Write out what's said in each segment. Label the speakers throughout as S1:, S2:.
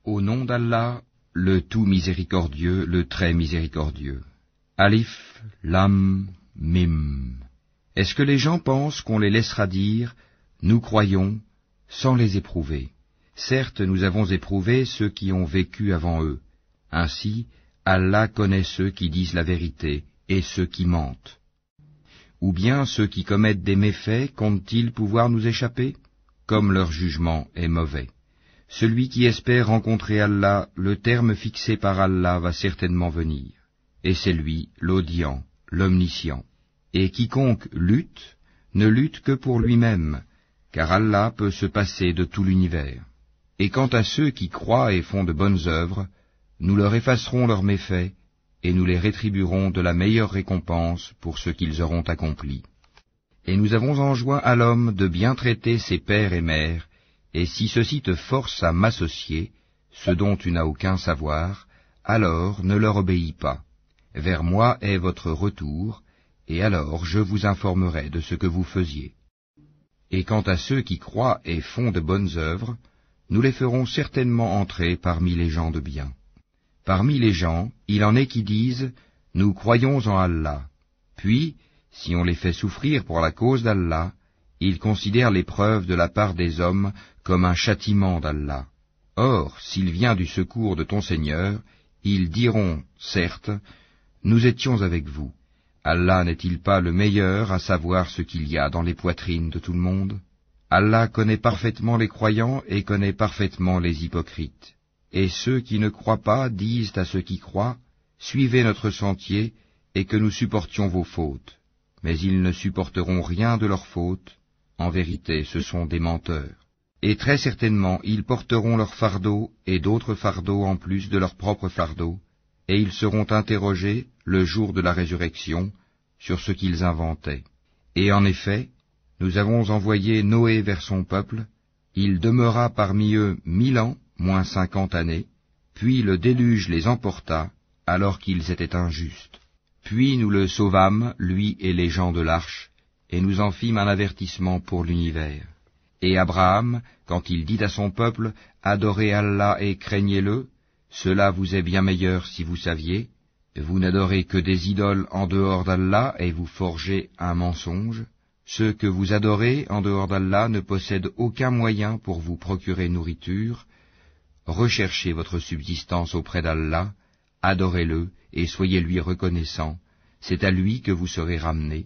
S1: Au nom d'Allah, le tout miséricordieux, le très miséricordieux. Alif, Lam, Mim. Est-ce que les gens pensent qu'on les laissera dire « Nous croyons » sans les éprouver? Certes, nous avons éprouvé ceux qui ont vécu avant eux. Ainsi, Allah connaît ceux qui disent la vérité et ceux qui mentent. Ou bien ceux qui commettent des méfaits comptent-ils pouvoir nous échapper? Comme leur jugement est mauvais. Celui qui espère rencontrer Allah, le terme fixé par Allah va certainement venir. Et c'est lui, l'audient, l'omniscient. Et quiconque lutte, ne lutte que pour lui-même, car Allah peut se passer de tout l'univers. Et quant à ceux qui croient et font de bonnes œuvres, nous leur effacerons leurs méfaits, et nous les rétribuerons de la meilleure récompense pour ce qu'ils auront accompli. Et nous avons enjoint à l'homme de bien traiter ses pères et mères, et si ceux-ci te forcent à m'associer, ce dont tu n'as aucun savoir, alors ne leur obéis pas. Vers moi est votre retour, et alors je vous informerai de ce que vous faisiez. Et quant à ceux qui croient et font de bonnes œuvres, nous les ferons certainement entrer parmi les gens de bien. Parmi les gens, il en est qui disent « Nous croyons en Allah ». Puis, si on les fait souffrir pour la cause d'Allah, ils considèrent l'épreuve de la part des hommes comme un châtiment d'Allah. Or, s'il vient du secours de ton Seigneur, ils diront, certes, « Nous étions avec vous ». Allah n'est-il pas le meilleur à savoir ce qu'il y a dans les poitrines de tout le monde? Allah connaît parfaitement les croyants et connaît parfaitement les hypocrites. Et ceux qui ne croient pas disent à ceux qui croient, « Suivez notre sentier, et que nous supportions vos fautes. » Mais ils ne supporteront rien de leurs fautes. En vérité, ce sont des menteurs. Et très certainement, ils porteront leur fardeau et d'autres fardeaux en plus de leur propre fardeau, et ils seront interrogés, le jour de la résurrection, sur ce qu'ils inventaient. Et en effet, nous avons envoyé Noé vers son peuple, il demeura parmi eux 1000 ans, moins 50 années, puis le déluge les emporta, alors qu'ils étaient injustes. Puis nous le sauvâmes, lui et les gens de l'arche, et nous en fîmes un avertissement pour l'univers. Et Abraham, quand il dit à son peuple, « Adorez Allah et craignez-le », cela vous est bien meilleur si vous saviez, vous n'adorez que des idoles en dehors d'Allah et vous forgez un mensonge. Ceux que vous adorez en dehors d'Allah ne possèdent aucun moyen pour vous procurer nourriture. Recherchez votre subsistance auprès d'Allah, adorez-le et soyez-lui reconnaissants, c'est à lui que vous serez ramenés.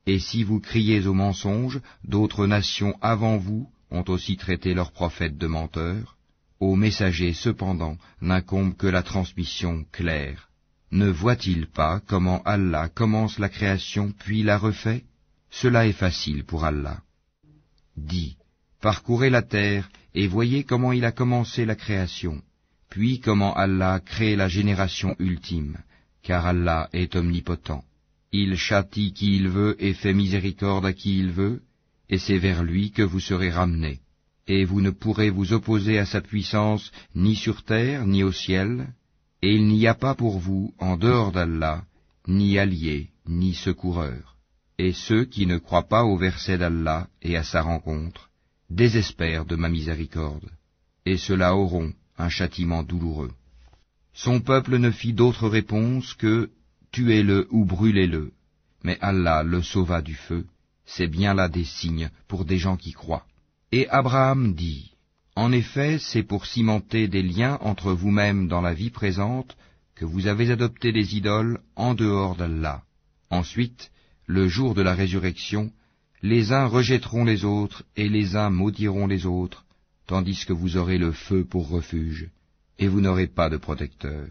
S1: Et si vous criez au mensonge, d'autres nations avant vous ont aussi traité leurs prophètes de menteurs. Aux messagers, cependant, n'incombe que la transmission claire. Ne voit-il pas comment Allah commence la création puis la refait? Cela est facile pour Allah. Dis, parcourez la terre et voyez comment il a commencé la création, puis comment Allah crée la génération ultime, car Allah est omnipotent. Il châtie qui il veut et fait miséricorde à qui il veut, et c'est vers lui que vous serez ramenés. Et vous ne pourrez vous opposer à sa puissance ni sur terre ni au ciel, et il n'y a pas pour vous, en dehors d'Allah, ni allié, ni secoureur. Et ceux qui ne croient pas au verset d'Allah et à sa rencontre, désespèrent de ma miséricorde, et ceux-là auront un châtiment douloureux. Son peuple ne fit d'autre réponse que « Tuez-le ou brûlez-le », mais Allah le sauva du feu, c'est bien là des signes pour des gens qui croient. Et Abraham dit, « En effet, c'est pour cimenter des liens entre vous-mêmes dans la vie présente que vous avez adopté des idoles en dehors d'Allah. Ensuite, le jour de la résurrection, les uns rejetteront les autres et les uns maudiront les autres, tandis que vous aurez le feu pour refuge, et vous n'aurez pas de protecteur. »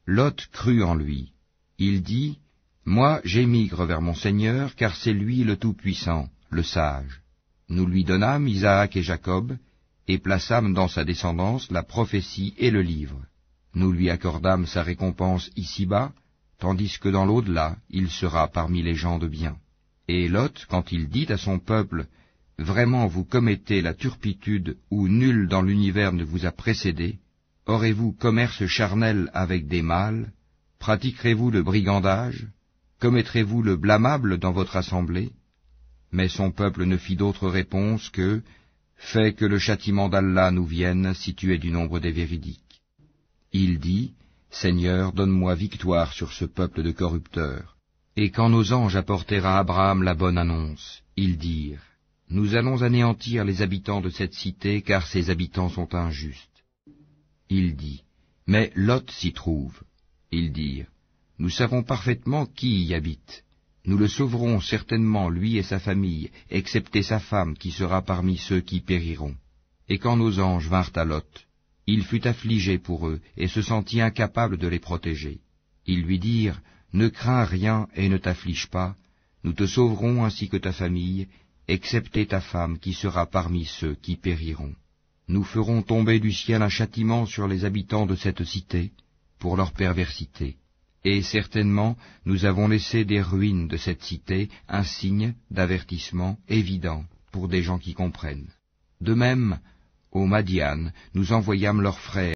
S1: Lot crut en lui. Il dit, « Moi j'émigre vers mon Seigneur, car c'est lui le Tout-Puissant, le Sage. » Nous lui donnâmes Isaac et Jacob, et plaçâmes dans sa descendance la prophétie et le livre. Nous lui accordâmes sa récompense ici-bas, tandis que dans l'au-delà, il sera parmi les gens de bien. Et Lot, quand il dit à son peuple, « Vraiment vous commettez la turpitude où nul dans l'univers ne vous a précédé, aurez-vous commerce charnel avec des mâles? Pratiquerez-vous le brigandage? Commettrez-vous le blâmable dans votre assemblée ?» Mais son peuple ne fit d'autre réponse que « Fais que le châtiment d'Allah nous vienne si tu es du nombre des véridiques. » Il dit, Seigneur, donne-moi victoire sur ce peuple de corrupteurs. Et quand nos anges apportèrent à Abraham la bonne annonce, ils dirent, Nous allons anéantir les habitants de cette cité, car ses habitants sont injustes. Il dit, Mais Lot s'y trouve. Ils dirent, Nous savons parfaitement qui y habite. Nous le sauverons certainement, lui et sa famille, excepté sa femme qui sera parmi ceux qui périront. Et quand nos anges vinrent à Lot, il fut affligé pour eux et se sentit incapable de les protéger. Ils lui dirent, Ne crains rien et ne t'afflige pas, nous te sauverons ainsi que ta famille, excepté ta femme qui sera parmi ceux qui périront. Nous ferons tomber du ciel un châtiment sur les habitants de cette cité, pour leur perversité. Et certainement, nous avons laissé des ruines de cette cité un signe d'avertissement évident pour des gens qui comprennent. De même, au Madian, nous envoyâmes leurs frères